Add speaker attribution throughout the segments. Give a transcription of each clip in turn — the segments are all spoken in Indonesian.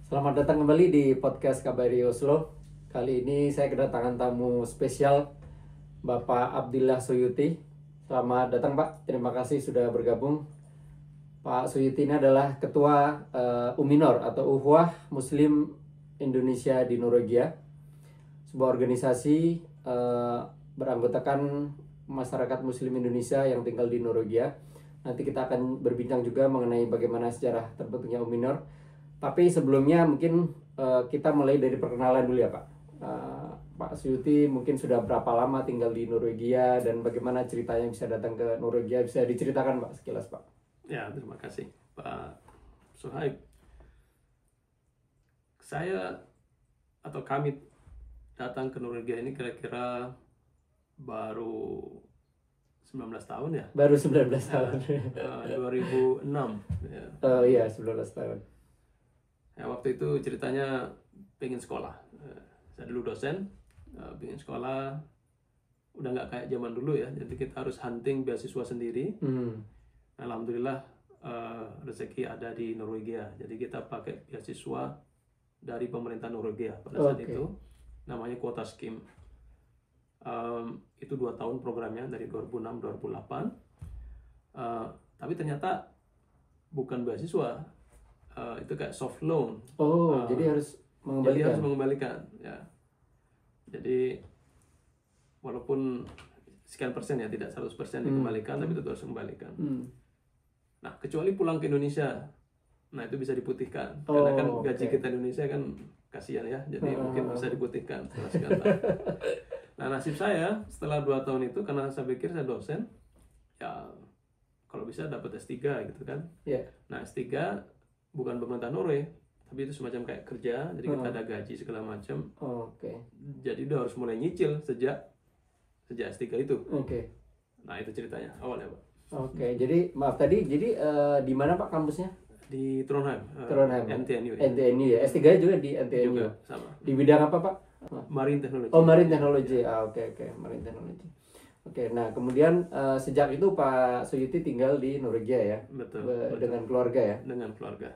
Speaker 1: Selamat datang kembali di podcast KBRI Oslo. Kali ini saya kedatangan tamu spesial, Bapak Abdillah Suyuti. Selamat datang Pak, terima kasih sudah bergabung. Pak Suyuti ini adalah Ketua UMINOR atau Ukhuwah Muslim Indonesia di Norwegia, sebuah organisasi beranggotakan masyarakat Muslim Indonesia yang tinggal di Norwegia. Nanti kita akan berbincang juga mengenai bagaimana sejarah terbentuknya UMINOR. Tapi sebelumnya mungkin kita mulai dari perkenalan dulu ya Pak. Pak Suyuti mungkin sudah berapa lama tinggal di Norwegia dan bagaimana ceritanya bisa datang ke Norwegia, bisa diceritakan Pak sekilas Pak.
Speaker 2: Ya, terima kasih Pak Suhaib. Saya atau kami datang ke Norwegia ini kira-kira baru 19 tahun ya?
Speaker 1: Baru 19 tahun.
Speaker 2: 2006 ya.
Speaker 1: Iya, 19 tahun.
Speaker 2: Ya, waktu itu ceritanya pengen sekolah. Saya dulu dosen, pengen sekolah, udah nggak kayak zaman dulu ya. Jadi kita harus hunting beasiswa sendiri. Alhamdulillah rezeki ada di Norwegia. Jadi kita pakai beasiswa dari pemerintah Norwegia pada saat itu. Namanya Quota Scheme. Itu 2 tahun programnya dari 2006-2008. Tapi ternyata bukan beasiswa. Itu kayak soft loan.
Speaker 1: Jadi harus mengembalikan.
Speaker 2: Jadi harus mengembalikan ya. Jadi walaupun sekian persen ya, tidak 100% dikembalikan, tapi itu harus mengembalikan. Nah, kecuali pulang ke Indonesia. Nah, itu bisa diputihkan. Karena kan gaji kita di Indonesia kan kasihan ya. Jadi mungkin bisa diputihkan setelah sekian tahun. Nah, nasib saya setelah 2 tahun itu, karena saya pikir saya dosen, ya kalau bisa dapat S3 gitu kan. Nah, S3 bukan pemerintah Norway, tapi itu semacam kayak kerja, jadi kita ada gaji segala macam. Jadi udah harus mulai nyicil sejak S3 itu. Nah, itu ceritanya awalnya Pak.
Speaker 1: Jadi maaf tadi, jadi di mana Pak kampusnya?
Speaker 2: Di Trondheim. NTNU.
Speaker 1: NTNU ya. S3 juga di NTNU.
Speaker 2: Juga sama.
Speaker 1: Di bidang apa Pak?
Speaker 2: Marine Technology.
Speaker 1: Marine Technology. Marine Technology. Nah kemudian sejak itu Pak Suyuti tinggal di Norwegia ya?
Speaker 2: Betul.
Speaker 1: Dengan keluarga ya?
Speaker 2: Dengan keluarga.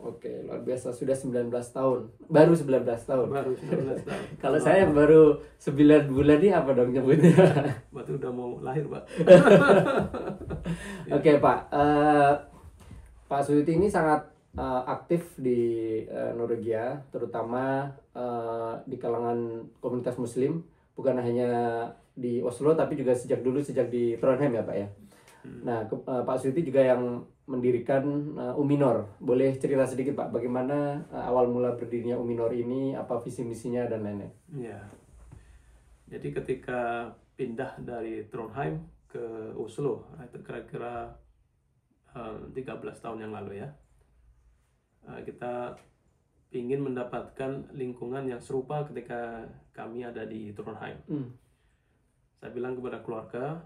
Speaker 1: Luar biasa, sudah 19 tahun. Baru 19 tahun.
Speaker 2: Baru 19 tahun.
Speaker 1: Kalau saya baru 9 bulan nih apa dong nyebutnya?
Speaker 2: Berarti udah mau lahir Pak.
Speaker 1: Pak. Pak Suyuti ini sangat aktif di Norwegia, terutama di kalangan komunitas Muslim, bukan hanya di Oslo tapi juga sejak di Trondheim ya Pak ya. Nah, Pak Suyuti juga yang mendirikan UMINOR. Boleh cerita sedikit Pak, bagaimana awal mula berdirinya UMINOR ini, apa visi misinya dan lain-lain?
Speaker 2: Ya. Jadi ketika pindah dari Trondheim ke Oslo, itu kira-kira 13 tahun yang lalu ya, kita ingin mendapatkan lingkungan yang serupa ketika kami ada di Trondheim. Saya bilang kepada keluarga,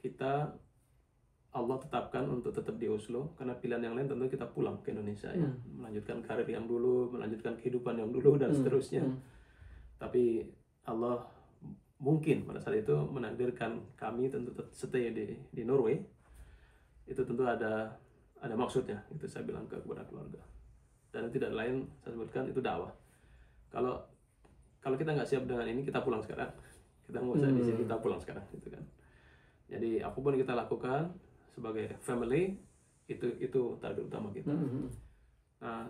Speaker 2: kita Allah tetapkan untuk tetap di Oslo, karena pilihan yang lain tentu kita pulang ke Indonesia ya, melanjutkan karir yang dulu, melanjutkan kehidupan yang dulu dan seterusnya. Tapi Allah mungkin pada saat itu menakdirkan kami tentu stay di Norway. Itu tentu ada maksudnya. Itu saya bilang kepada keluarga. Dan tidak lain saya sebutkan itu dakwah. Kalau kita nggak siap dengan ini, kita pulang sekarang. Kita nggak usah di sini, kita pulang sekarang, gitu kan. Jadi apapun kita lakukan sebagai family, itu target utama kita. Nah,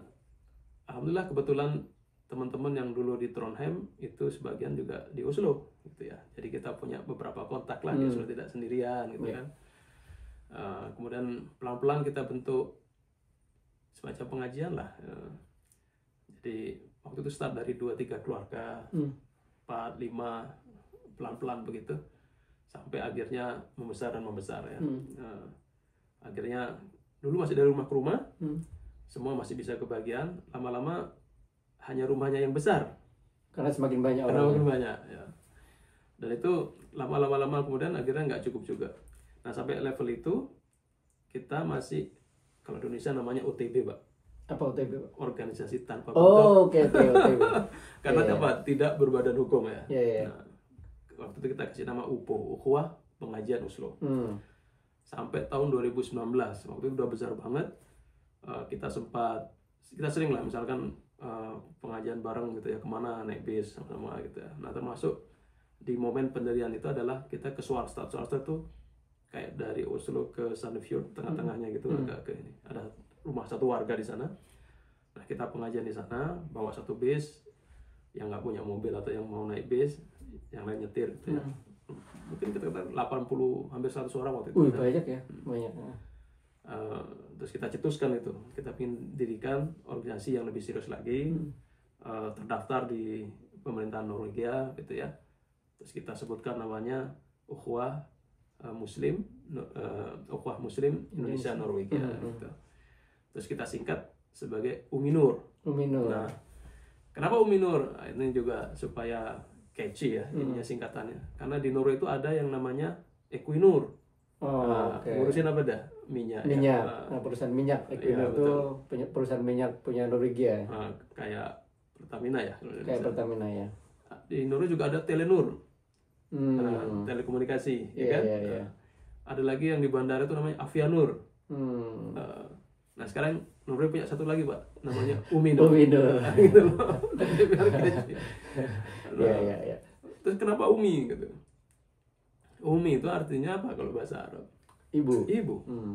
Speaker 2: alhamdulillah kebetulan teman-teman yang dulu di Trondheim itu sebagian juga di Oslo, gitu ya. Jadi kita punya beberapa kontak lah, di Oslo, tidak sendirian, gitu kan. Kemudian pelan-pelan kita bentuk semacam pengajian lah. Jadi waktu itu start dari 2-3 keluarga, 4-5, pelan-pelan begitu, sampai akhirnya membesar ya. Akhirnya dulu masih dari rumah ke rumah, semua masih bisa kebagian. Lama-lama hanya rumahnya yang besar,
Speaker 1: karena semakin banyak orang.
Speaker 2: Semakin banyak ya. Dan itu lama-lama kemudian akhirnya nggak cukup juga. Nah, sampai level itu kita masih, kalau di Indonesia namanya OTB Pak.
Speaker 1: Apa OTB Pak?
Speaker 2: Organisasi tanpa bentuk.
Speaker 1: OTB.
Speaker 2: Karena apa? Tidak berbadan hukum ya.
Speaker 1: Nah,
Speaker 2: waktu itu kita kasih nama UPO, Ukhuwah Pengajian Oslo. Sampai tahun 2019, waktu itu udah besar banget. Kita sempat kita sering lah misalkan pengajian bareng gitu ya, kemana naik bis sama-sama gitu ya. Nah termasuk di momen pendirian itu adalah kita ke Swarstad. Swarstad tuh kayak dari Oslo ke Sandefjord, tengah-tengahnya gitu, agak ke ini. Ada rumah satu warga di sana. Nah kita pengajian di sana, bawa satu bis, yang nggak punya mobil atau yang mau naik bis, yang lain nyetir gitu ya. Mungkin kita 80, hampir 100 orang waktu itu.
Speaker 1: Banyak ya, banyak.
Speaker 2: Terus kita cetuskan itu, kita ingin dirikan organisasi yang lebih serius lagi, terdaftar di pemerintahan Norwegia gitu ya. Terus kita sebutkan namanya Ukhuwah Muslim, Ukhuwah Muslim Indonesia Norwegia gitu. Terus kita singkat sebagai Uminur. Nah, kenapa Uminur? Ini juga supaya catchy ya, ininya singkatannya. Karena di Norway itu ada yang namanya Equinor. Ngurusin apa dah? Minyak.
Speaker 1: Perusahaan minyak. Equinor itu perusahaan minyak punya Norwegia.
Speaker 2: Kayak Pertamina ya.
Speaker 1: Kayak Pertamina ya.
Speaker 2: Di Norway juga ada Telenor. Telekomunikasi, ya kan? Ada lagi yang di bandara itu namanya Avianor. Nah sekarang Norway punya satu lagi Pak, namanya Uminor. Gitu loh. Terus kenapa Umi gitu? Umi itu artinya apa kalau bahasa Arab? Ibu.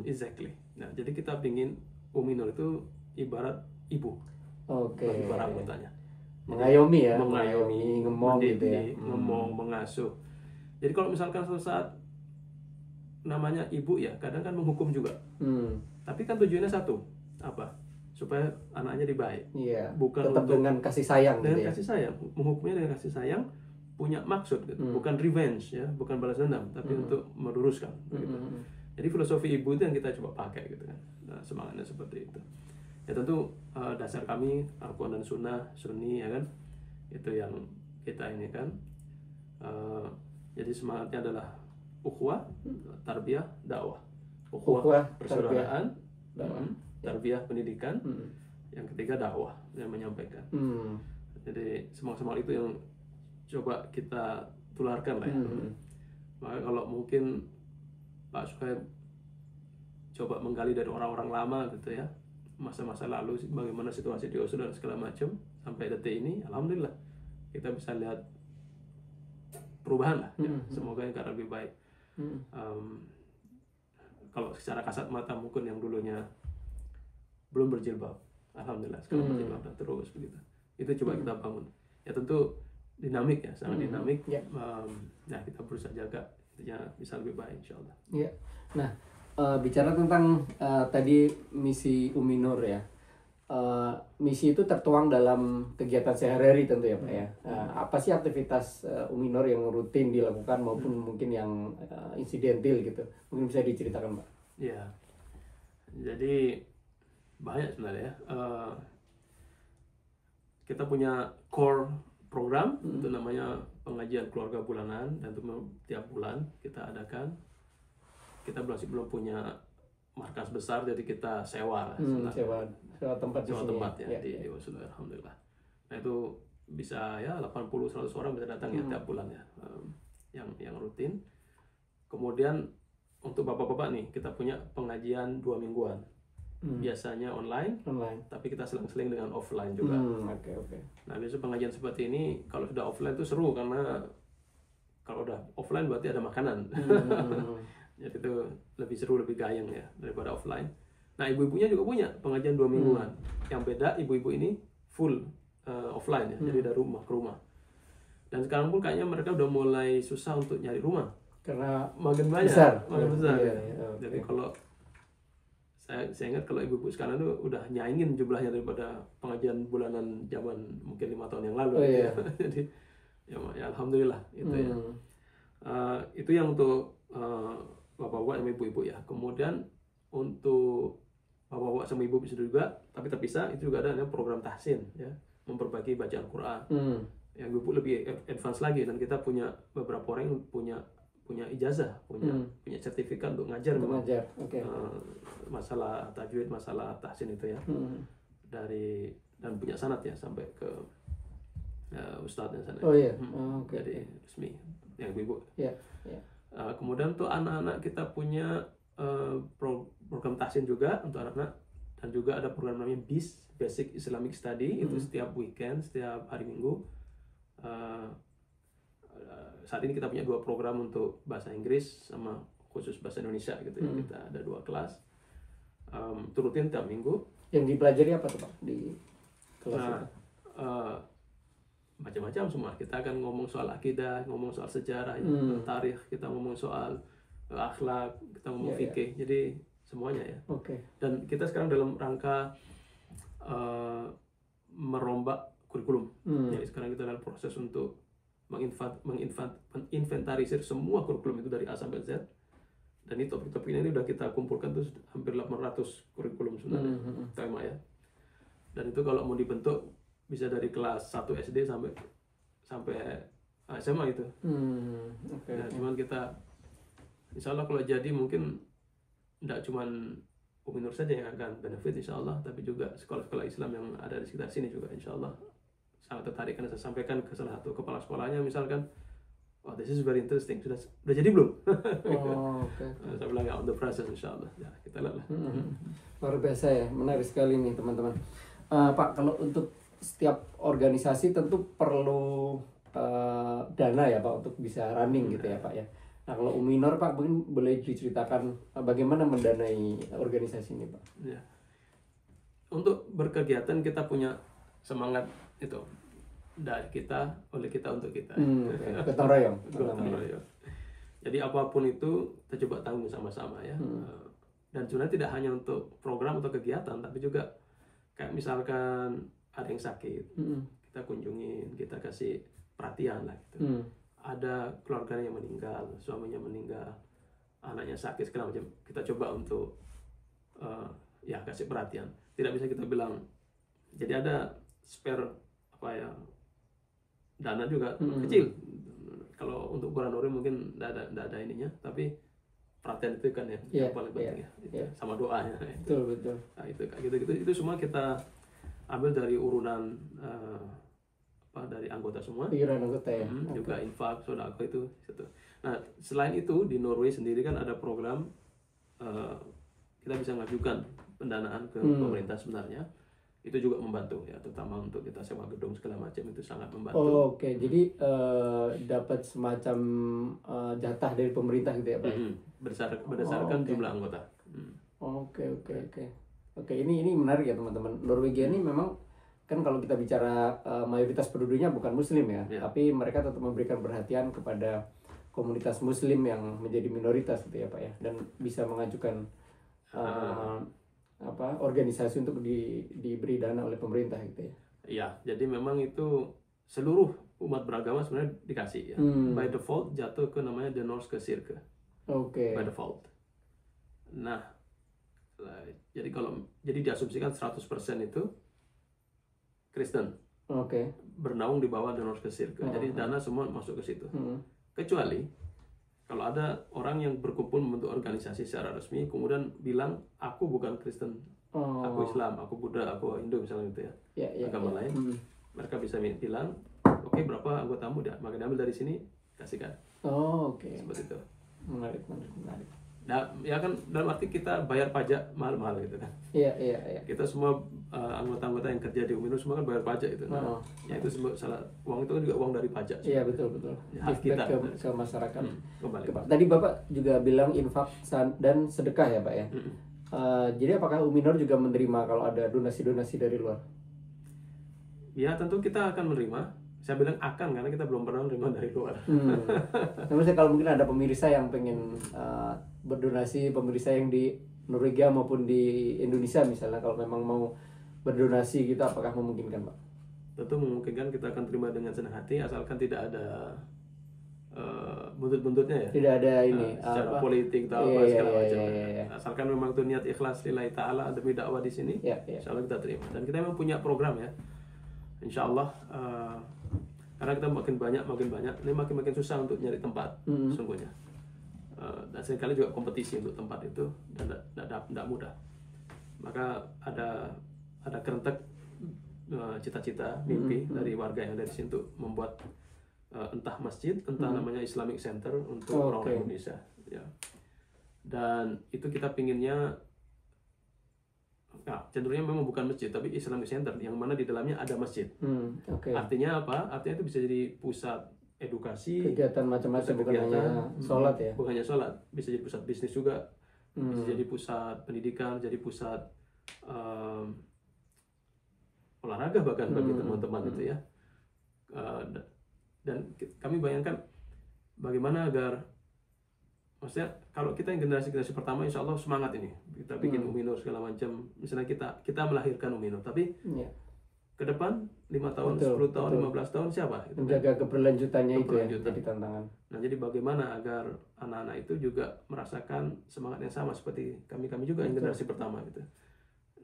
Speaker 2: Exactly. Nah jadi kita pingin Uminor itu ibarat ibu. Bagi para anggotanya.
Speaker 1: Mengayomi ya,
Speaker 2: ngemong gitu ya. Ngemong, mengasuh. Jadi kalau misalkan suatu saat namanya ibu ya, kadang kan menghukum juga. Tapi kan tujuannya satu, apa? Supaya anaknya dibaik. Bukan
Speaker 1: tetap untuk dengan kasih sayang.
Speaker 2: Dengan kasih sayang, menghukumnya dengan kasih sayang, punya maksud, gitu. Bukan revenge ya, bukan balas dendam, tapi untuk meluruskan. Gitu. Jadi filosofi ibu itu yang kita coba pakai gitu kan. Nah, semangatnya seperti itu. Ya tentu dasar kami Al-Quran dan Sunnah, Sunni ya kan, itu yang kita ini kan. Jadi semangatnya adalah ukhuwah, tarbiyah, dakwah. Ukhuwah persaudaraan, tarbiyah pendidikan, yang ketiga dakwah yang menyampaikan. Jadi semangat itu yang coba kita tularkan lah ya. Maka kalau mungkin Pak Suhaib coba menggali dari orang-orang lama gitu ya, masa-masa lalu bagaimana situasi di Oslo dan segala macam, sampai detik ini alhamdulillah kita bisa lihat perubahan lah ya. Semoga yang akan lebih baik. Kalau secara kasat mata mungkin yang dulunya belum berjilbab, alhamdulillah sekarang berjilbab dan terus begitu. Itu coba kita bangun. Ya tentu dinamik ya, sangat dinamik. Nah kita berusaha jaga ya bisa lebih baik insyaallah.
Speaker 1: Nah bicara tentang tadi misi Uminur ya, misi itu tertuang dalam kegiatan sehari-hari tentu ya Pak ya. Apa sih aktivitas Uminur yang rutin dilakukan maupun mungkin yang insidental gitu, mungkin bisa diceritakan Pak?
Speaker 2: Ya, jadi banyak sebenarnya ya. Kita punya core program itu namanya pengajian keluarga bulanan, dan itu tiap bulan kita adakan. Kita masih belum punya markas besar, jadi kita sewa
Speaker 1: sewa tempat
Speaker 2: ya, di Oslo alhamdulillah. Nah itu bisa ya 80-100 orang bisa datang ya tiap bulan ya, yang rutin. Kemudian untuk bapak-bapak nih kita punya pengajian 2 mingguan. Biasanya online, tapi kita selang-seling dengan offline juga. Nah biasanya pengajian seperti ini kalau sudah offline itu seru, karena kalau udah offline berarti ada makanan. Jadi itu lebih seru, lebih gayeng ya daripada offline. Nah ibu-ibunya juga punya pengajian 2 mingguan. Yang beda ibu-ibu ini full offline ya, jadi dari rumah ke rumah. Dan sekarang pun kayaknya mereka udah mulai susah untuk nyari rumah
Speaker 1: karena
Speaker 2: makin banyak, makin besar. Jadi kalau saya ingat kalau ibu-ibu sekarang tuh udah nyaingin jumlahnya daripada pengajian bulanan zaman mungkin 5 tahun yang lalu. Jadi ya alhamdulillah itu ya. Itu yang untuk bapak-bapak sama ibu-ibu ya. Kemudian untuk bapak-bapak sama ibu bisa juga, tapi terpisah, itu juga ada program tahsin ya, memperbaiki bacaan Quran. Yang ibu lebih advance lagi, dan kita punya beberapa orang yang punya ijazah, punya sertifikat untuk ngajar. Masalah tajwid, masalah tahsin itu ya. Dan punya sanad ya sampai ke ustadznya sana. Jadi resmi yang ibu. Kemudian untuk anak-anak kita punya program tahsin juga untuk anak-anak dan juga ada program namanya BIS, Basic Islamic Study, itu setiap weekend, setiap hari Minggu. Saat ini kita punya 2 program untuk bahasa Inggris sama khusus bahasa Indonesia gitu ya. Kita ada 2 kelas, rutin tiap minggu.
Speaker 1: Yang dipelajari apa tuh Pak di kelas itu?
Speaker 2: Macam-macam semua. Kita akan ngomong soal akidah, ngomong soal sejarah, tarikh, kita ngomong soal akhlak, kita ngomong fikih. Jadi semuanya ya. Dan kita sekarang dalam rangka merombak kurikulum. Jadi sekarang kita dalam proses untuk menginventarisir semua kurikulum itu dari A sampai Z. Dan ini topik-topiknya ini udah kita kumpulkan tuh hampir 800 kurikulum sebenarnya, tema ya. Dan itu kalau mau dibentuk bisa dari kelas 1 SD sampai SMA itu. Nah, cuman kita insya Allah kalau jadi mungkin tidak cuman Umi Nur saja yang akan benefit insya Allah, tapi juga sekolah-sekolah Islam yang ada di sekitar sini juga insya Allah sangat tertarik. Karena saya sampaikan ke salah satu kepala sekolahnya misalkan, oh, this is very interesting. Sudah jadi belum? Saya bilang ya, on the process insya Allah. Ya, kita lihat lah.
Speaker 1: Luar biasa ya, menarik sekali nih teman-teman. Pak, kalau untuk setiap organisasi tentu perlu dana ya Pak untuk bisa running gitu ya Pak ya. Nah kalau Uminor Pak mungkin boleh diceritakan bagaimana mendanai organisasi ini Pak?
Speaker 2: Ya. Untuk berkegiatan kita punya semangat itu. Dari kita, oleh kita, untuk kita.
Speaker 1: Gotong royong.
Speaker 2: Jadi apapun itu kita coba tanggung sama-sama ya. Dan sebenarnya tidak hanya untuk program atau kegiatan, tapi juga kayak misalkan ada yang sakit, kita kunjungin, kita kasih perhatian lah gitu. Ada keluarganya yang meninggal, suaminya meninggal, anaknya sakit segala macam, kita coba untuk ya kasih perhatian. Tidak bisa kita bilang, jadi ada spare apa ya, dana juga kecil. Kalau untuk Quran mungkin tidak ada ininya, tapi perhatian itu kan yang paling penting ya. Sama doanya.
Speaker 1: Betul.
Speaker 2: Nah, itu kayak gitu. Itu semua kita ambil dari urunan dari anggota semua.
Speaker 1: Iuran anggota ya.
Speaker 2: Juga infak, sodako itu. Nah, selain itu di Norway sendiri kan ada program kita bisa mengajukan pendanaan ke pemerintah sebenarnya. Itu juga membantu ya, terutama untuk kita sewa gedung segala macam, itu sangat membantu.
Speaker 1: Jadi dapat semacam jatah dari pemerintah gitu ya Pak?
Speaker 2: Berdasarkan jumlah anggota.
Speaker 1: Ini menarik ya teman-teman. Norwegia ini memang kan kalau kita bicara mayoritas penduduknya bukan Muslim ya, tapi mereka tetap memberikan perhatian kepada komunitas Muslim yang menjadi minoritas gitu ya Pak ya, dan bisa mengajukan organisasi untuk diberi dana oleh pemerintah gitu ya.
Speaker 2: Iya, jadi memang itu seluruh umat beragama sebenarnya dikasih ya. By default jatuh ke namanya The Norske Kirke. By default. Nah, jadi diasumsikan 100% itu Kristen. Bernaung di bawah The Norske Kirke. Jadi dana semua masuk ke situ. Kecuali kalau ada orang yang berkumpul membentuk organisasi secara resmi, kemudian bilang, aku bukan Kristen, aku Islam, aku Buddha, aku Hindu misalnya gitu ya, agama lain, mereka bisa bilang, oke, berapa anggotamu, maka diambil dari sini, kasihkan. Seperti itu.
Speaker 1: Menarik.
Speaker 2: Nah, ya kan dalam arti kita bayar pajak mahal-mahal gitu kan.
Speaker 1: Iya.
Speaker 2: Kita semua anggota-anggota yang kerja di Uminor semua kan bayar pajak itu. Nah, ya itu salah, uang itu kan juga uang dari pajak.
Speaker 1: Iya, betul.
Speaker 2: Ya, hak kita
Speaker 1: ke masyarakat.
Speaker 2: Kembali.
Speaker 1: Tadi Bapak juga bilang infak dan sedekah ya Pak ya. Jadi apakah Uminor juga menerima kalau ada donasi-donasi dari luar?
Speaker 2: Ya, tentu kita akan menerima. Saya bilang akan karena kita belum pernah menerima dari luar.
Speaker 1: Tapi kalau mungkin ada pemirsa yang pengen berdonasi, pemirsa yang di Norwegia maupun di Indonesia misalnya, kalau memang mau berdonasi gitu, apakah memungkinkan Pak?
Speaker 2: Tentu memungkinkan, kita akan terima dengan senang hati asalkan tidak ada buntut-buntutnya ya.
Speaker 1: Tidak ada ini
Speaker 2: secara politik atau apa segala macam. Asalkan memang itu niat ikhlas lillahi ta'ala demi dakwah di sini, insya Allah kita terima. Dan kita memang punya program ya, insya Allah. Karena kita makin banyak, ini makin susah untuk nyari tempat, sungguhnya. Dan seringkali juga kompetisi untuk tempat itu, dan tidak mudah. Maka ada kerentek cita-cita, mimpi dari warga yang ada di sini untuk membuat entah masjid, entah namanya Islamic Center untuk orang Indonesia. Ya. Dan itu kita pinginnya cenderungnya memang bukan masjid, tapi Islamic Center yang mana di dalamnya ada masjid.
Speaker 1: Oke.
Speaker 2: Artinya apa? Artinya itu bisa jadi pusat edukasi,
Speaker 1: Kegiatan macam-macam, bukan hanya sholat ya.
Speaker 2: bukan hanya sholat, bisa jadi pusat bisnis juga, bisa jadi pusat pendidikan, jadi pusat olahraga bahkan bagi teman-teman itu ya. Dan kami bayangkan bagaimana agar, maksudnya kalau kita yang generasi pertama, insya Allah semangat ini kita bikin Uminur segala macam. Misalnya kita melahirkan Uminur, tapi ke depan 5 tahun, 10 tahun, 15 tahun siapa?
Speaker 1: Menjaga keberlanjutannya itu ya, jadi tantangan.
Speaker 2: Nah, jadi bagaimana agar anak-anak itu juga merasakan semangat yang sama seperti kami juga yang generasi pertama gitu.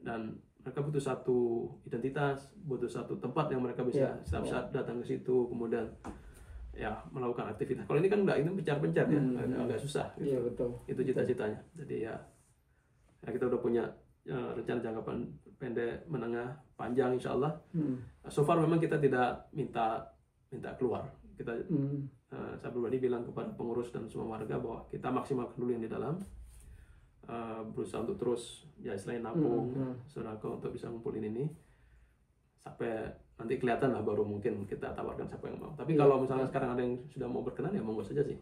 Speaker 2: Dan mereka butuh satu identitas, butuh satu tempat yang mereka bisa setiap saat datang ke situ, kemudian ya melakukan aktivitas. Kalau ini kan enggak, itu pencar-pencar ya, agak susah gitu.
Speaker 1: Iya, betul.
Speaker 2: Itu cita-citanya. Jadi ya kita udah punya rencana jangka pendek, menengah, panjang insya Allah. So far memang kita tidak minta keluar. Kita saya pribadi bilang kepada pengurus dan semua warga bahwa kita maksimalkan dulu yang di dalam, berusaha untuk terus ya istilahnya nabung, sedekah untuk bisa ngumpulin ini sampai nanti kelihatan lah, baru mungkin kita tawarkan siapa yang mau. Tapi kalau misalnya sekarang ada yang sudah mau berkenan ya monggo saja sih.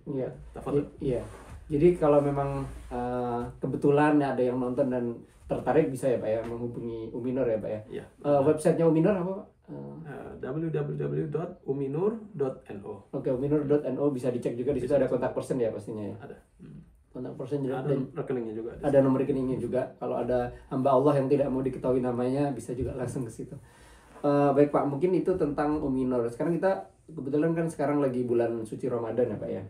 Speaker 1: Iya. Jadi kalau memang kebetulan ada yang nonton dan tertarik, bisa ya Pak ya menghubungi Uminur ya Pak ya.
Speaker 2: Iya.
Speaker 1: Websitenya Uminur apa Pak?
Speaker 2: www.uminur.no.
Speaker 1: Oke, uminur.no, bisa dicek juga di situ, ada kontak person ya pastinya ya.
Speaker 2: Ada.
Speaker 1: Kontak person juga,
Speaker 2: ada rekeningnya juga.
Speaker 1: Ada nomor rekeningnya juga. Kalau ada hamba Allah yang tidak mau diketahui namanya, bisa juga langsung ke situ. Baik Pak, mungkin itu tentang Uminur. Sekarang kita kebetulan kan sekarang lagi bulan suci Ramadan ya Pak ya.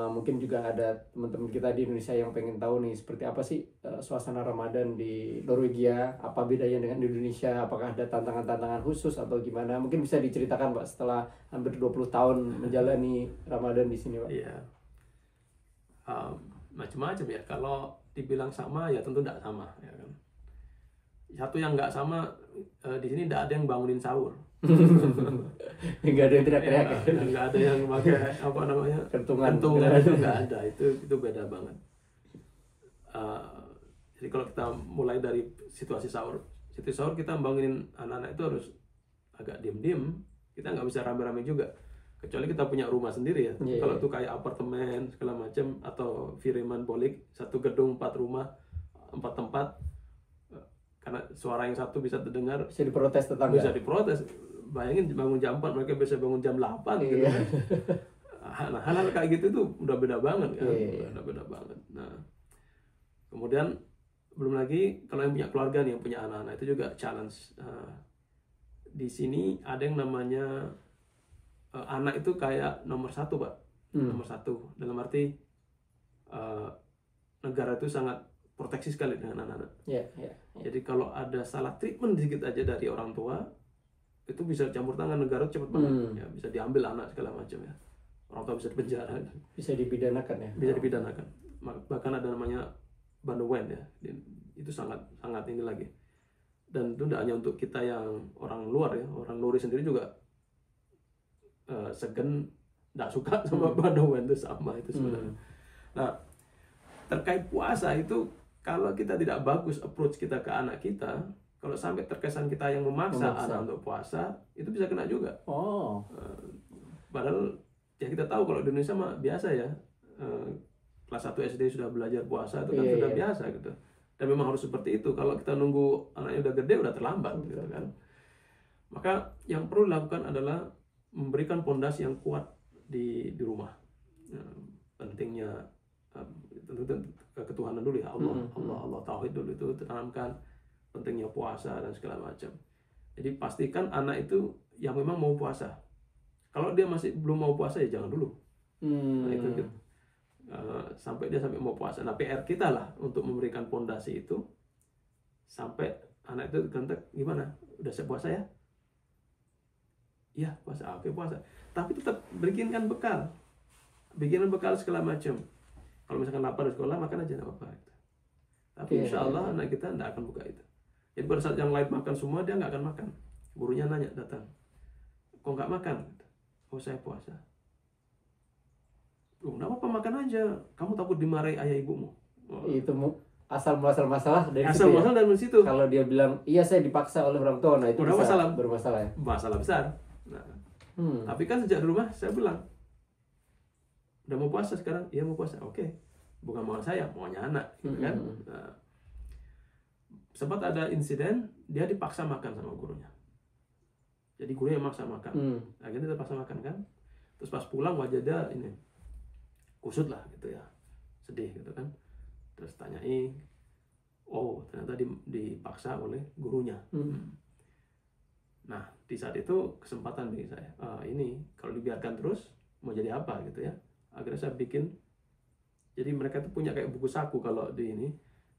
Speaker 1: Mungkin juga ada teman-teman kita di Indonesia yang pengen tahu nih seperti apa sih suasana Ramadan di Norwegia, apa bedanya dengan di Indonesia, apakah ada tantangan-tantangan khusus atau gimana? Mungkin bisa diceritakan Pak setelah hampir 20 tahun menjalani Ramadan di sini Pak.
Speaker 2: Iya. Macam-macam ya. Kalau dibilang sama ya tentu tidak sama ya kan. Satu yang nggak sama, di sini tidak ada yang bangunin sahur.
Speaker 1: Nggak ada yang teriak-teriak ya.
Speaker 2: Nggak ada yang pakai apa namanya kentungan itu nggak ada. Itu beda banget. Jadi kalau kita mulai dari situasi sahur kita bangunin anak-anak itu harus agak diem-diem. Kita nggak bisa rame-rame juga, kecuali kita punya rumah sendiri ya. Kalau itu kayak apartemen segala macam atau Firiman Bolik, satu gedung 4 rumah 4 tempat, karena suara yang satu bisa terdengar,
Speaker 1: bisa diprotes tetangga.
Speaker 2: Bisa diprotes. Bayangin bangun jam 4, mereka bisa bangun jam 8 gitu kan. Nah, hal-hal kayak gitu tuh udah beda banget kan. Udah beda banget. Nah, kemudian belum lagi kalau yang punya keluarga nih, yang punya anak-anak, itu juga challenge. Di sini ada yang namanya anak itu kayak nomor 1 Pak. Nomor 1 dalam arti negara itu sangat proteksi sekali dengan anak-anak. Jadi kalau ada salah treatment dikit aja dari orang tua, itu bisa campur tangan negara cepat banget. Ya, bisa diambil anak segala macam ya. Orang tua bisa dipenjara.
Speaker 1: Bisa dipidanakan ya.
Speaker 2: Bisa dipidanakan. Bahkan ada namanya Bandewen ya. Itu sangat ini lagi. Dan itu tidak hanya untuk kita yang orang luar ya, orang Nuri sendiri juga segen, tidak suka sama Bandewen, itu sama itu sebenarnya. Nah, terkait puasa itu, kalau kita tidak bagus approach kita ke anak kita, kalau sampai terkesan kita yang memaksa anak untuk puasa, itu bisa kena juga. Padahal ya kita tahu kalau di Indonesia mah biasa ya, kelas 1 SD sudah belajar puasa, itu kan sudah biasa gitu. Dan memang harus seperti itu. Kalau kita nunggu anaknya udah gede, udah terlambat gitu kan. Maka yang perlu dilakukan adalah memberikan pondasi yang kuat di rumah. Pentingnya tentu ketuhanan dulu ya, Allah tauhid dulu, itu tanamkan. Pentingnya puasa dan segala macam. Jadi pastikan anak itu yang memang mau puasa. Kalau dia masih belum mau puasa ya jangan dulu. Nah, itu gitu. Sampai dia mau puasa. Nah, PR kita lah untuk memberikan pondasi itu sampai anak itu kontak, gimana? Udah siap puasa ya? Iya, puasa. Oke, puasa. Tapi tetap bikinkan bekal. Bikinkan bekal segala macam. Kalau misalkan lapar di sekolah, makan aja enggak apa-apa. Tapi insya Allah anak kita tidak akan buka itu. Jadi pada saat yang lain makan semua, dia nggak akan makan. Gurunya nanya, datang, kok nggak makan? Oh, saya puasa. Loh, nggak apa-apa, makan aja. Kamu takut dimarahi ayah ibumu?
Speaker 1: Itu asal muasal masalah dari
Speaker 2: asal
Speaker 1: situ
Speaker 2: muasal
Speaker 1: ya.
Speaker 2: dari situ.
Speaker 1: Kalau dia bilang iya saya dipaksa oleh orang tua, nah itu
Speaker 2: Udah
Speaker 1: bisa
Speaker 2: masalah.
Speaker 1: bermasalah ya.
Speaker 2: Masalah besar. Nah, tapi kan sejak di rumah saya bilang, udah mau puasa sekarang? Iya mau puasa. Oke. Bukan mau saya, maunya anak, gitu kan. Nah, sempat ada insiden dia dipaksa makan sama gurunya. Jadi gurunya yang maksa makan. Akhirnya dia terpaksa makan kan. Terus pas pulang wajah dia ini kusut lah gitu ya, sedih gitu kan. Terus tanyai, oh ternyata dipaksa oleh gurunya. Nah di saat itu kesempatan bagi saya, ini kalau dibiarkan terus mau jadi apa gitu ya. Akhirnya saya bikin, jadi mereka tuh punya kayak buku saku kalau di ini,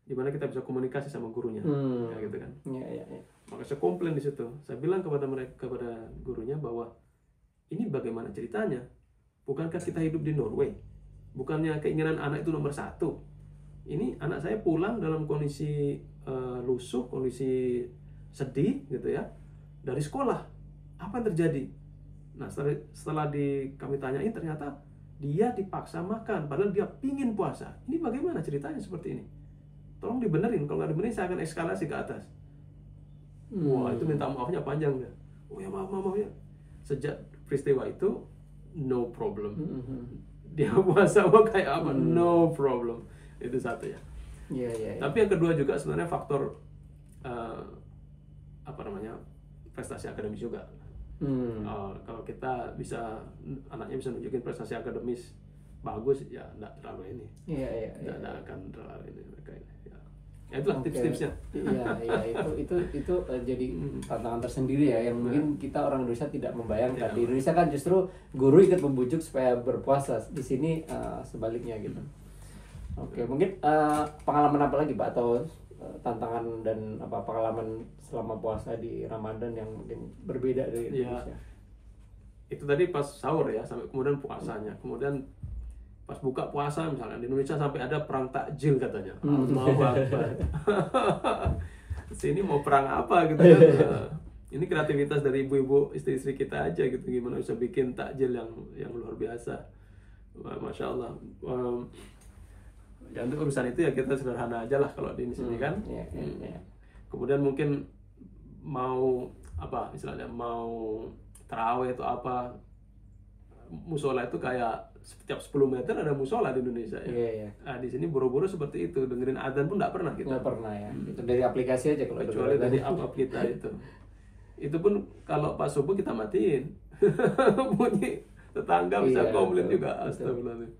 Speaker 2: dimana kita bisa komunikasi sama gurunya, ya gitu kan.
Speaker 1: Ya.
Speaker 2: Maka saya komplain di situ. Saya bilang kepada mereka, kepada gurunya bahwa ini bagaimana ceritanya? Bukankah kita hidup di Norway? Bukannya keinginan anak itu nomor satu? Ini anak saya pulang dalam kondisi lusuh, kondisi sedih gitu ya, dari sekolah. Apa yang terjadi? Nah setelah kami tanyain ternyata dia dipaksa makan, padahal dia pingin puasa. Ini bagaimana ceritanya seperti ini? Tolong dibenerin, kalau nggak dibenerin saya akan eskalasi ke atas. Wah itu minta maafnya panjang ya. Oh ya maaf ya. Sejak peristiwa itu no problem. Dia puasa mau kayak apa? No problem. Itu satu ya.
Speaker 1: Iya.
Speaker 2: Tapi yang kedua juga sebenarnya faktor prestasi akademis juga. Kalau kita bisa, anaknya bisa nunjukin prestasi akademis bagus, ya enggak terlalu ini.
Speaker 1: Iya.
Speaker 2: Enggak akan terlalu ini mereka ini. Ya itulah tips-tipsnya.
Speaker 1: Iya, itu jadi tantangan tersendiri ya yang mungkin kita orang Indonesia tidak membayangkan. Di Indonesia kan justru guru ikut membujuk supaya berpuasa. Di sini sebaliknya gitu. Oke, mungkin pengalaman apa lagi Pak, atau tantangan dan pengalaman selama puasa di Ramadan yang mungkin berbeda dari Indonesia?
Speaker 2: Itu tadi pas sahur ya, sampai kemudian puasanya. Kemudian pas buka puasa misalnya di Indonesia sampai ada perang takjil katanya. Allahu Akbar. Sini mau perang apa gitu kan. Ini kreativitas dari ibu-ibu istri-istri kita aja gitu, gimana bisa bikin takjil yang luar biasa. Masya Allah. Ya untuk urusan itu ya kita sederhana aja lah kalau di sini kan. Kemudian mungkin mau apa istilahnya, mau tarawih atau apa, musola itu kayak setiap 10 meter ada musola di Indonesia ya.
Speaker 1: Iya.
Speaker 2: Nah, di sini buru-buru seperti itu, dengerin adzan pun nggak pernah kita.
Speaker 1: Nggak pernah ya. Itu dari aplikasi aja kalau
Speaker 2: kecuali dari app kita itu. Itu pun kalau pas subuh kita matiin. Bunyi tetangga bisa komplain juga. Astagfirullahaladzim.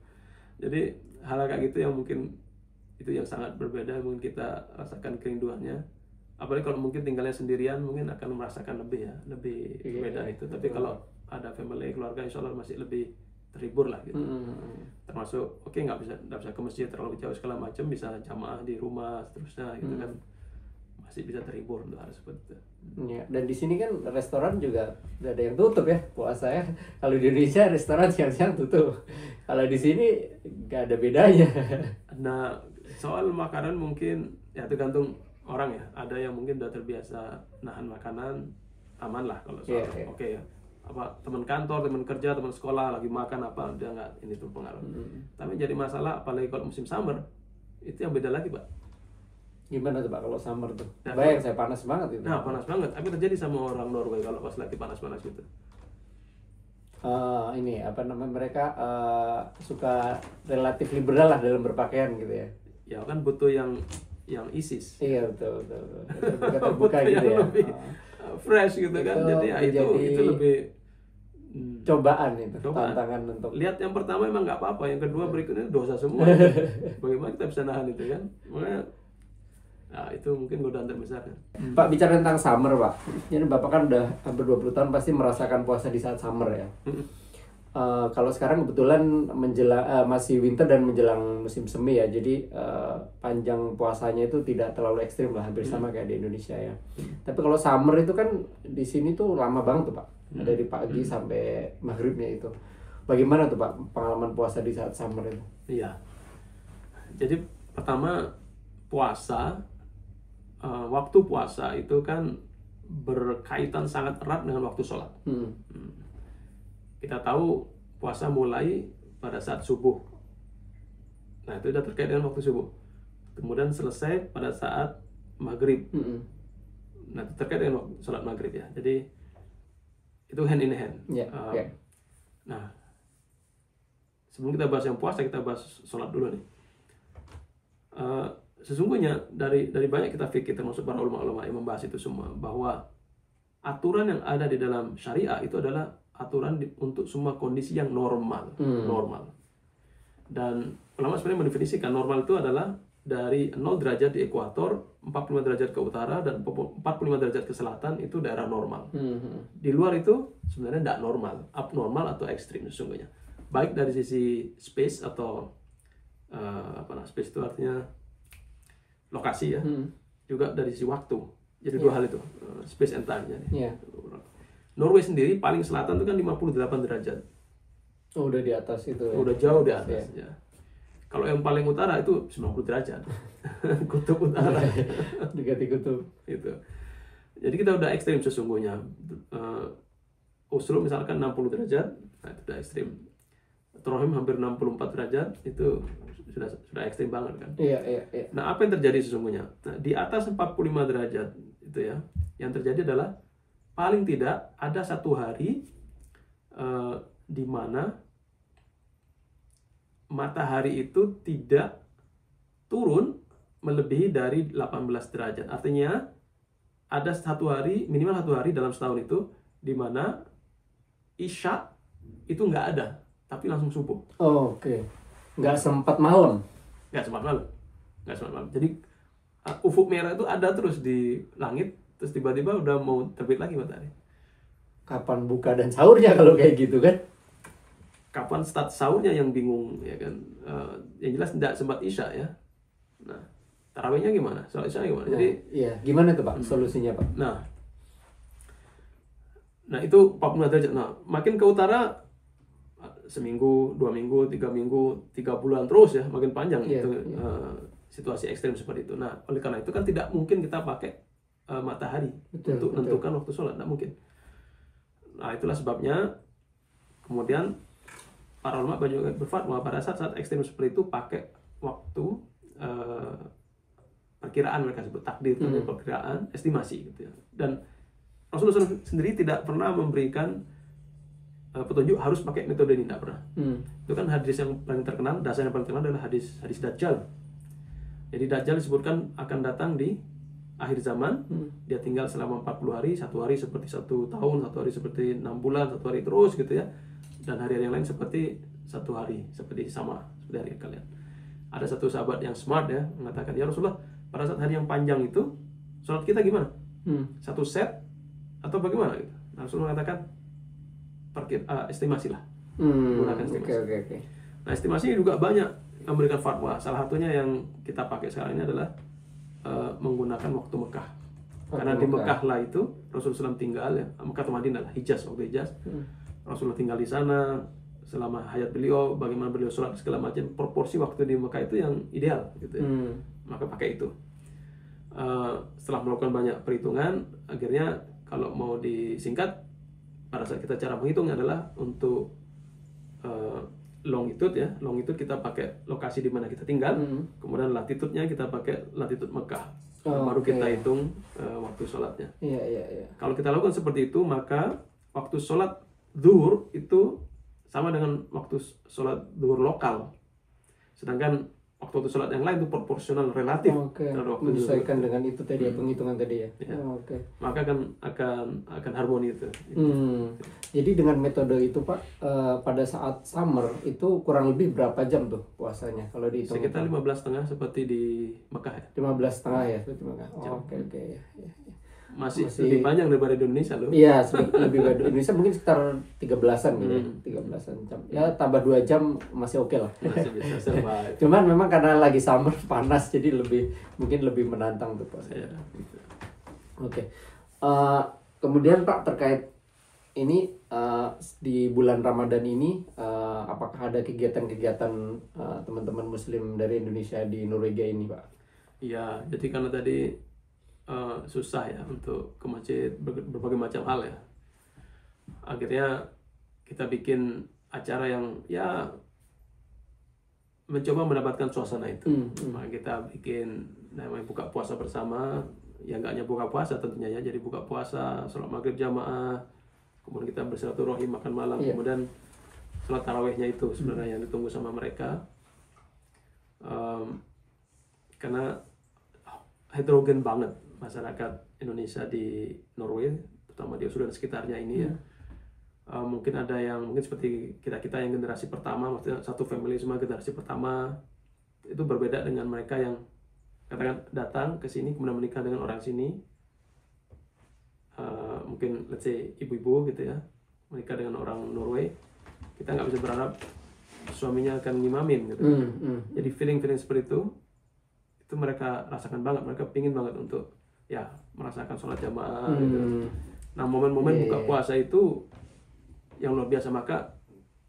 Speaker 2: Jadi hal kayak gitu yang mungkin itu yang sangat berbeda, mungkin kita rasakan kerinduannya. Apalagi kalau mungkin tinggalnya sendirian mungkin akan merasakan lebih beda itu. Tapi kalau ada family, keluarga, insya Allah masih lebih terhibur lah gitu. Termasuk nggak bisa ke masjid terlalu jauh segala macam, bisa jamaah di rumah seterusnya gitu kan, masih bisa terhibur untuk hal seperti itu.
Speaker 1: Ya, dan di sini kan restoran juga nggak ada yang tutup ya puasa ya. Kalau di Indonesia restoran siang-siang tutup, kalau di sini nggak ada bedanya.
Speaker 2: Nah soal makanan mungkin ya tergantung orang ya. Ada yang mungkin udah terbiasa nahan makanan, aman lah kalau soal oke ya. Apa teman kantor, teman kerja, teman sekolah lagi makan apa, dia nggak ini terpengaruh. Tapi jadi masalah apalagi kalau musim summer, itu yang beda lagi Pak.
Speaker 1: Gimana tuh Pak kalau summer tuh? Bayang saya panas banget itu.
Speaker 2: Nah panas banget, tapi terjadi sama orang Norway kalau pas lagi panas-panas gitu.
Speaker 1: Ini apa namanya, mereka suka relatif liberal lah dalam berpakaian gitu ya.
Speaker 2: Ya kan butuh yang ISIS.
Speaker 1: Iya betul. Terbuka gitu ya.
Speaker 2: Lebih fresh gitu kan. Jadi ya itu lebih
Speaker 1: cobaan itu, tantangan untuk
Speaker 2: lihat. Yang pertama emang nggak apa-apa, yang kedua berikutnya dosa semua. Bagaimana kita bisa nahan itu kan? Makanya itu mungkin godaan terbesar kan.
Speaker 1: Pak, bicara tentang summer Pak, jadi Bapak kan udah hampir 20 tahun pasti merasakan puasa di saat summer ya. Kalau sekarang kebetulan masih winter dan menjelang musim semi ya, jadi panjang puasanya itu tidak terlalu ekstrim lah, hampir sama kayak di Indonesia ya. Tapi kalau summer itu kan di sini tuh lama banget tuh Pak, dari pagi sampai maghribnya itu. Bagaimana tuh Pak pengalaman puasa di saat summer itu?
Speaker 2: Iya, jadi pertama puasa, waktu puasa itu kan berkaitan sangat erat dengan waktu sholat. Kita tahu puasa mulai pada saat subuh. Nah itu sudah terkait dengan waktu subuh. kemudian selesai pada saat maghrib. Nah, terkait dengan sholat maghrib ya. Jadi itu hand in hand. Nah, sebelum kita bahas yang puasa, kita bahas sholat dulu nih. Sesungguhnya dari banyak kita fikir, termasuk para ulama-ulama yang membahas itu semua, bahwa aturan yang ada di dalam syariah itu adalah aturan untuk semua kondisi yang normal. Dan ulama sebenarnya mendefinisikan normal itu adalah dari 0 derajat di ekuator, 45 derajat ke utara, dan 45 derajat ke selatan itu daerah normal. Di luar itu sebenarnya tidak normal, abnormal atau ekstrim sesungguhnya. Baik dari sisi space atau space itu artinya lokasi ya, juga dari sisi waktu. Jadi dua hal itu, space and time. Norway sendiri paling selatan itu kan 58 derajat.
Speaker 1: Oh, udah di atas itu ya?
Speaker 2: Udah jauh di atas ya. Kalau yang paling utara itu 90 derajat. Kutub utara.
Speaker 1: Diganti kutub.
Speaker 2: Gitu. Jadi kita udah ekstrim sesungguhnya. Oslo misalkan 60 derajat, nah itu udah ekstrim. Trondheim hampir 64 derajat, itu sudah ekstrim banget kan.
Speaker 1: Iya.
Speaker 2: Nah, apa yang terjadi sesungguhnya? Nah, di atas 45 derajat itu ya, yang terjadi adalah paling tidak ada satu hari di mana matahari itu tidak turun melebihi dari 18 derajat. Artinya ada minimal satu hari dalam setahun itu di mana Isya itu nggak ada, tapi langsung subuh.
Speaker 1: Oh, oke. Nggak sempat malam.
Speaker 2: Jadi ufuk merah itu ada terus di langit, terus tiba-tiba udah mau terbit lagi matahari.
Speaker 1: Kapan buka dan sahurnya kalau kayak gitu kan?
Speaker 2: Kapan start sahurnya yang bingung ya kan? Yang jelas tidak sempat Isya ya. Nah, tarawihnya gimana? Sholat Isya gimana?
Speaker 1: Nah,
Speaker 2: jadi
Speaker 1: iya, gimana tuh Pak solusinya Pak?
Speaker 2: Nah itu 45 derajat. Nah, makin ke utara seminggu, 2 minggu, 3 minggu, 3 bulan terus ya, makin panjang situasi ekstrim seperti itu. Nah, oleh karena itu kan tidak mungkin kita pakai matahari untuk menentukan waktu sholat, tidak mungkin. Nah, itulah sebabnya kemudian para ulama juga berfatwa pada saat ekstrim seperti itu pakai waktu perkiraan, mereka sebut takdir, perkiraan, estimasi gitu ya. Dan Rasulullah SAW sendiri tidak pernah memberikan petunjuk harus pakai metode ini, tidak pernah. Itu kan hadis yang paling terkenal, dasar yang paling terkenal adalah hadis Dajjal. Jadi Dajjal disebutkan akan datang di akhir zaman. Dia tinggal selama 40 hari, satu hari seperti 1 tahun, satu hari seperti 6 bulan, satu hari terus gitu ya. Dan hari-hari yang lain seperti 1 hari, seperti hari kalian. Ada satu sahabat yang smart ya, mengatakan, ya Rasulullah, pada saat hari yang panjang itu sholat kita gimana? Satu set atau bagaimana gitu? Nah, Rasulullah mengatakan estimasi lah. Gunakan estimasi.
Speaker 1: Oke.
Speaker 2: Nah, estimasi juga banyak yang memberikan fatwa. Salah satunya yang kita pakai sekarang ini adalah menggunakan waktu Mekah. Karena di Mekah lah itu Rasulullah SAW tinggal ya, Mekah atau Madinah lah, Hijaz, waktu Hijaz. Rasulullah tinggal di sana selama hayat beliau, bagaimana beliau sholat segala macam, proporsi waktu di Mekah itu yang ideal gitu ya. Maka pakai itu. Setelah melakukan banyak perhitungan, akhirnya kalau mau disingkat, pada saat kita cara menghitungnya adalah untuk longitude ya, longitude kita pakai lokasi di mana kita tinggal, kemudian latitude-nya kita pakai latitude Mekah, baru kita hitung waktu sholatnya.
Speaker 1: Iya.
Speaker 2: Kalau kita lakukan seperti itu, maka waktu sholat zuhur itu sama dengan waktu sholat zuhur lokal, sedangkan waktu sholat yang lain itu proporsional relatif.
Speaker 1: Menyesuaikan dengan itu tadi ya, penghitungan tadi ya.
Speaker 2: Maka akan harmoni itu.
Speaker 1: Jadi dengan metode itu Pak, pada saat summer itu kurang lebih berapa jam tuh puasanya kalau dihitung?
Speaker 2: Sekitar 15,5 seperti di Mekah ya.
Speaker 1: 15,5 ya seperti Mekah. Oke.
Speaker 2: Masih lebih panjang daripada di Indonesia loh.
Speaker 1: Iya, lebih dari Indonesia mungkin sekitar 13-an gitu ya. 13-an jam. Ya tambah 2 jam masih oke lah.
Speaker 2: Masih bisa survive.
Speaker 1: Cuman memang karena lagi summer panas jadi mungkin lebih menantang tuh Pak.
Speaker 2: Ya, gitu.
Speaker 1: Oke. Kemudian Pak, terkait ini di bulan Ramadan ini apakah ada kegiatan-kegiatan teman-teman muslim dari Indonesia di Norwegia ini Pak?
Speaker 2: Iya, jadi karena tadi susah ya untuk ke masjid, berbagai macam hal ya. Akhirnya kita bikin acara yang ya mencoba mendapatkan suasana itu. Maka kita bikin namanya buka puasa bersama, ya nggak hanya buka puasa tentunya ya, jadi buka puasa, sholat maghrib jamaah, kemudian kita bersilaturahim makan malam, kemudian sholat tarawihnya itu sebenarnya yang ditunggu sama mereka. Karena heterogen banget masyarakat Indonesia di Norway, terutama di Oslo dan sekitarnya ini ya. Mungkin ada yang mungkin seperti kita yang generasi pertama, maksudnya satu family semua generasi pertama, itu berbeda dengan mereka yang katakan datang ke sini kemudian menikah dengan orang sini. Mungkin let's say ibu-ibu gitu ya, menikah dengan orang Norway, kita nggak bisa berharap suaminya akan ngimamin gitu. Jadi feeling seperti itu mereka rasakan banget, mereka pingin banget untuk ya merasakan sholat jamaah gitu. Nah momen-momen buka puasa itu yang luar biasa. Maka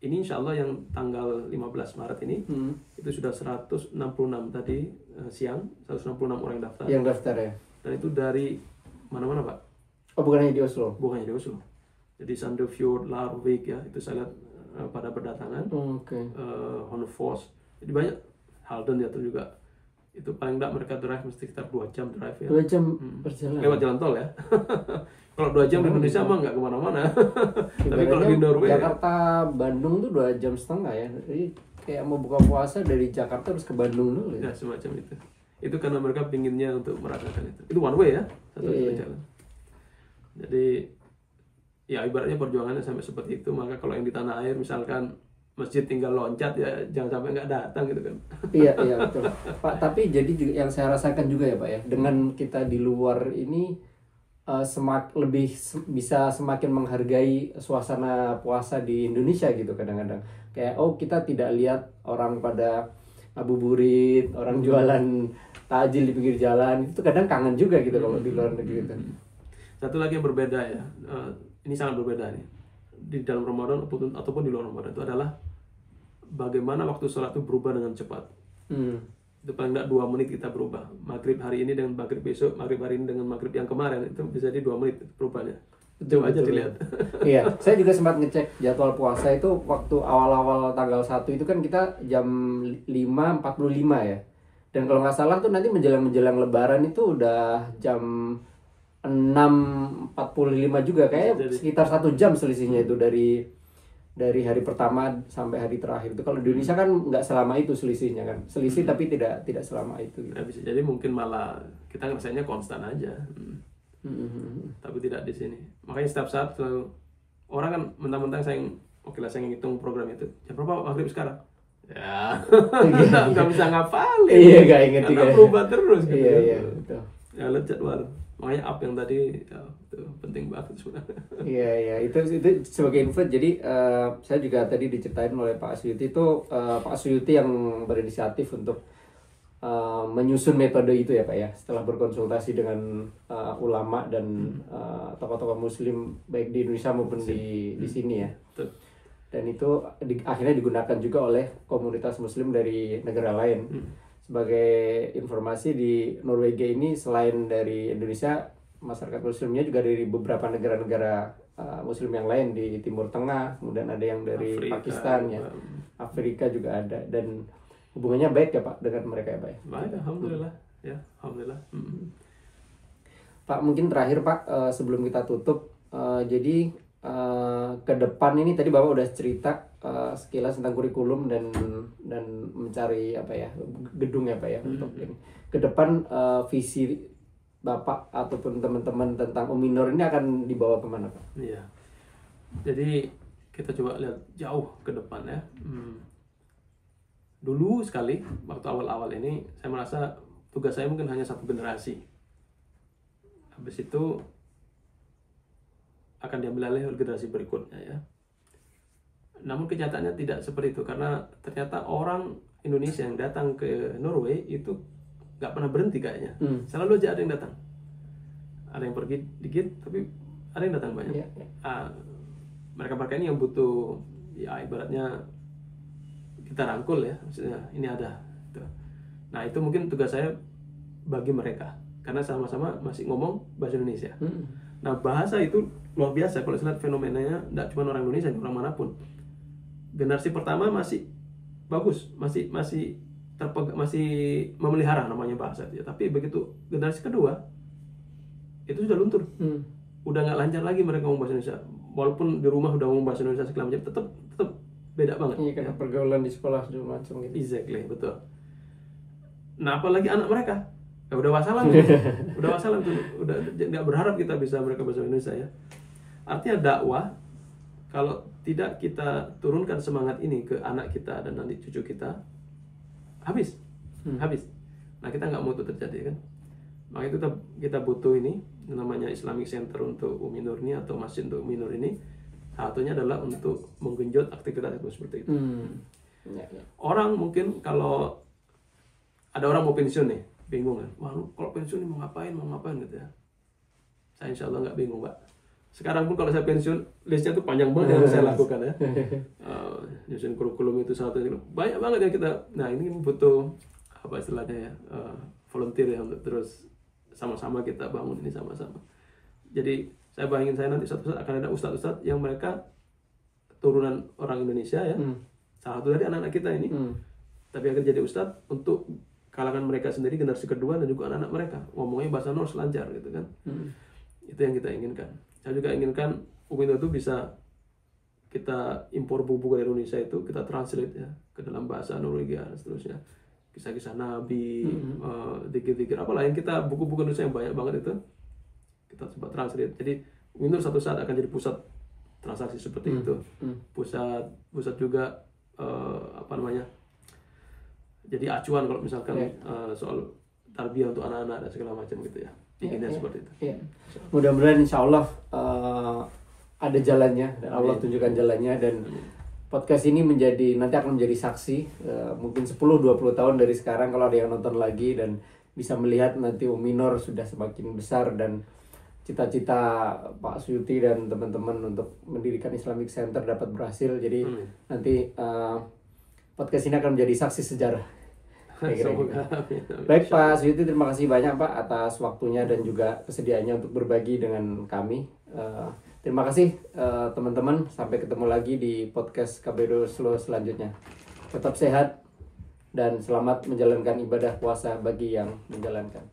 Speaker 2: ini insya Allah yang tanggal 15 Maret ini itu sudah 166 tadi siang, 166 orang yang daftar
Speaker 1: ya.
Speaker 2: Dan itu dari mana-mana Pak.
Speaker 1: Oh bukan hanya di Oslo?
Speaker 2: Bukan hanya di Oslo, jadi Sandefjord, Larvik ya, itu saya lihat pada berdatangan. Honfors, jadi banyak. Halden ya itu juga, itu paling enggak mereka drive mesti sekitar 2 jam drive ya.
Speaker 1: 2 jam perjalanan
Speaker 2: lewat jalan tol ya. Kalau 2 jam di Indonesia mah nggak kemana-mana. Tapi kalau di Norway
Speaker 1: Jakarta Bandung tuh 2,5 jam ya. Jadi kayak mau buka puasa dari Jakarta terus ke Bandung dulu
Speaker 2: ya. Semacam itu. Itu karena mereka pinginnya untuk merasakan itu. Itu one way ya, satu jalan. Jadi ya ibaratnya perjuangannya sampai seperti itu. Maka kalau yang di tanah air misalkan masjid tinggal loncat ya jangan sampai nggak datang gitu kan.
Speaker 1: Iya betul Pak. Tapi jadi juga yang saya rasakan juga ya Pak ya, dengan kita di luar ini bisa semakin menghargai suasana puasa di Indonesia gitu kadang-kadang. Kayak kita tidak lihat orang pada ngabuburit, orang jualan takjil di pinggir jalan, itu kadang kangen juga gitu kalau di luar negeri gitu.
Speaker 2: Satu lagi yang berbeda ya, ini sangat berbeda nih, di dalam Ramadan ataupun di luar Ramadan, itu adalah bagaimana waktu sholat itu berubah dengan cepat. Itu paling enggak 2 menit kita berubah. Maghrib hari ini dengan maghrib besok, maghrib hari ini dengan maghrib yang kemarin, itu bisa di 2 menit perubahannya. Coba aja dilihat.
Speaker 1: Iya, saya juga sempat ngecek jadwal puasa itu waktu awal-awal tanggal 1 itu kan kita jam 5.45 ya. Dan kalau nggak salah tuh nanti menjelang Lebaran itu udah jam 6.45 juga, kayak sekitar 1 jam selisihnya itu dari hari pertama sampai hari terakhir itu. Kalau di Indonesia kan nggak selama itu selisihnya kan, selisih tapi tidak selama itu gitu.
Speaker 2: Nah, bisa jadi mungkin malah kita rasanya konstan aja, tapi tidak di sini. Makanya setiap saat selalu orang kan mentang-mentang saya ngitung program itu jam berapa maghrib sekarang ya. Nggak bisa ngapalin.
Speaker 1: Iya, nggak inget
Speaker 2: karena
Speaker 1: juga
Speaker 2: berubah terus gitu.
Speaker 1: Iya betul.
Speaker 2: Ya lihat jadwal. Makanya up yang tadi ya, itu penting banget sebenarnya.
Speaker 1: Iya itu sebagai info. Jadi saya juga tadi diceritain oleh Pak Suyuti itu, Pak Suyuti yang berinisiatif untuk menyusun metode itu ya Pak ya, setelah berkonsultasi dengan ulama dan tokoh-tokoh Muslim baik di Indonesia maupun di sini ya. Betul. Dan itu akhirnya digunakan juga oleh komunitas Muslim dari negara lain. Sebagai informasi, di Norwegia ini selain dari Indonesia, masyarakat Muslimnya juga dari beberapa negara-negara Muslim yang lain di Timur Tengah, kemudian ada yang dari Afrika, Pakistan ya, Afrika juga ada, dan hubungannya baik ya Pak dengan mereka ya Pak?
Speaker 2: Baik, alhamdulillah ya, alhamdulillah.
Speaker 1: Pak, mungkin terakhir Pak, sebelum kita tutup, jadi ke depan ini tadi Bapak udah cerita sekilas tentang kurikulum dan mencari gedung ya Pak ya untuk ini. Ke depan visi Bapak ataupun teman-teman tentang Uminor ini akan dibawa kemana Pak?
Speaker 2: Iya. Jadi kita coba lihat jauh ke depan ya. Dulu sekali waktu awal-awal ini saya merasa tugas saya mungkin hanya 1 generasi. Habis itu akan diambil alih oleh generasi berikutnya ya. Namun kenyataannya tidak seperti itu, karena ternyata orang Indonesia yang datang ke Norway itu nggak pernah berhenti kayaknya. Selalu aja ada yang datang. Ada yang pergi dikit, tapi ada yang datang banyak. Mereka ini yang butuh ya ibaratnya kita rangkul ya, maksudnya ini ada. Nah itu mungkin tugas saya bagi mereka, karena sama-sama masih ngomong bahasa Indonesia. Nah bahasa itu luar biasa kalau saya lihat fenomenanya, tidak cuma orang Indonesia, orang manapun. Generasi pertama masih bagus, masih masih memelihara namanya bahasa itu ya. Tapi begitu generasi kedua itu sudah luntur, udah nggak lancar lagi mereka ngomong bahasa Indonesia. Walaupun di rumah udah ngomong bahasa Indonesia segala macam, tetap beda banget.
Speaker 1: Iya, karena pergaulan di sekolah segala macam gitu.
Speaker 2: Exactly, betul. Nah, apalagi anak mereka ya udah wassalam tuh. Udah wassalam tuh, udah nggak berharap kita bisa mereka bahasa Indonesia ya. Artinya dakwah kalau tidak kita turunkan semangat ini ke anak kita dan nanti cucu kita, habis. Nah, kita nggak mau itu terjadi kan. Makanya kita butuh ini namanya Islamic Center untuk Umi Nur ini atau masjid untuk Umi Nur ini. Satunya adalah untuk menggenjot aktivitas seperti itu.
Speaker 1: Ya.
Speaker 2: Orang mungkin kalau ada orang mau pensiun nih, bingung kan? Wah, kalau pensiun nih mau ngapain gitu ya. Saya insya Allah nggak bingung, Pak. Sekarang pun kalau saya pensiun, listnya tuh panjang banget yang saya lakukan ya. Nyusun kurikulum itu satu, banyak banget yang kita. Nah, ini butuh apa istilahnya ya, volunteer ya, untuk terus sama-sama kita bangun ini sama-sama. Jadi saya bayangin saya nanti suatu saat akan ada ustadz-ustadz yang mereka turunan orang Indonesia ya, salah satu dari anak-anak kita ini, tapi akan jadi ustadz untuk kalangan mereka sendiri, generasi kedua dan juga anak-anak mereka ngomongnya bahasa Norse lancar gitu kan. Itu yang kita inginkan. Saya juga inginkan Umi Nur itu bisa kita impor buku dari Indonesia itu kita translate ya ke dalam bahasa Norwegia dan seterusnya, kisah-kisah Nabi, dikir-dikir apalah yang kita buku-buku Indonesia yang banyak banget itu kita coba translate. Jadi Umi Nur satu saat akan jadi pusat transaksi seperti itu, pusat juga apa namanya, jadi acuan kalau misalkan soal tarbiyah untuk anak-anak dan segala macam gitu ya. Inginnya seperti itu.
Speaker 1: Ya. Mudah-mudahan insya Allah ada jalannya dan Allah tunjukkan jalannya, dan podcast ini nanti akan menjadi saksi mungkin 10-20 tahun dari sekarang kalau ada yang nonton lagi dan bisa melihat nanti Umi Nur sudah semakin besar dan cita-cita Pak Suyuti dan teman-teman untuk mendirikan Islamic Center dapat berhasil. Jadi nanti podcast ini akan menjadi saksi sejarah. Baik Pak Suyuti, terima kasih banyak Pak atas waktunya dan juga kesediaannya untuk berbagi dengan kami. Terima kasih teman-teman, sampai ketemu lagi di podcast KBRI Oslo selanjutnya. Tetap sehat dan selamat menjalankan ibadah puasa bagi yang menjalankan.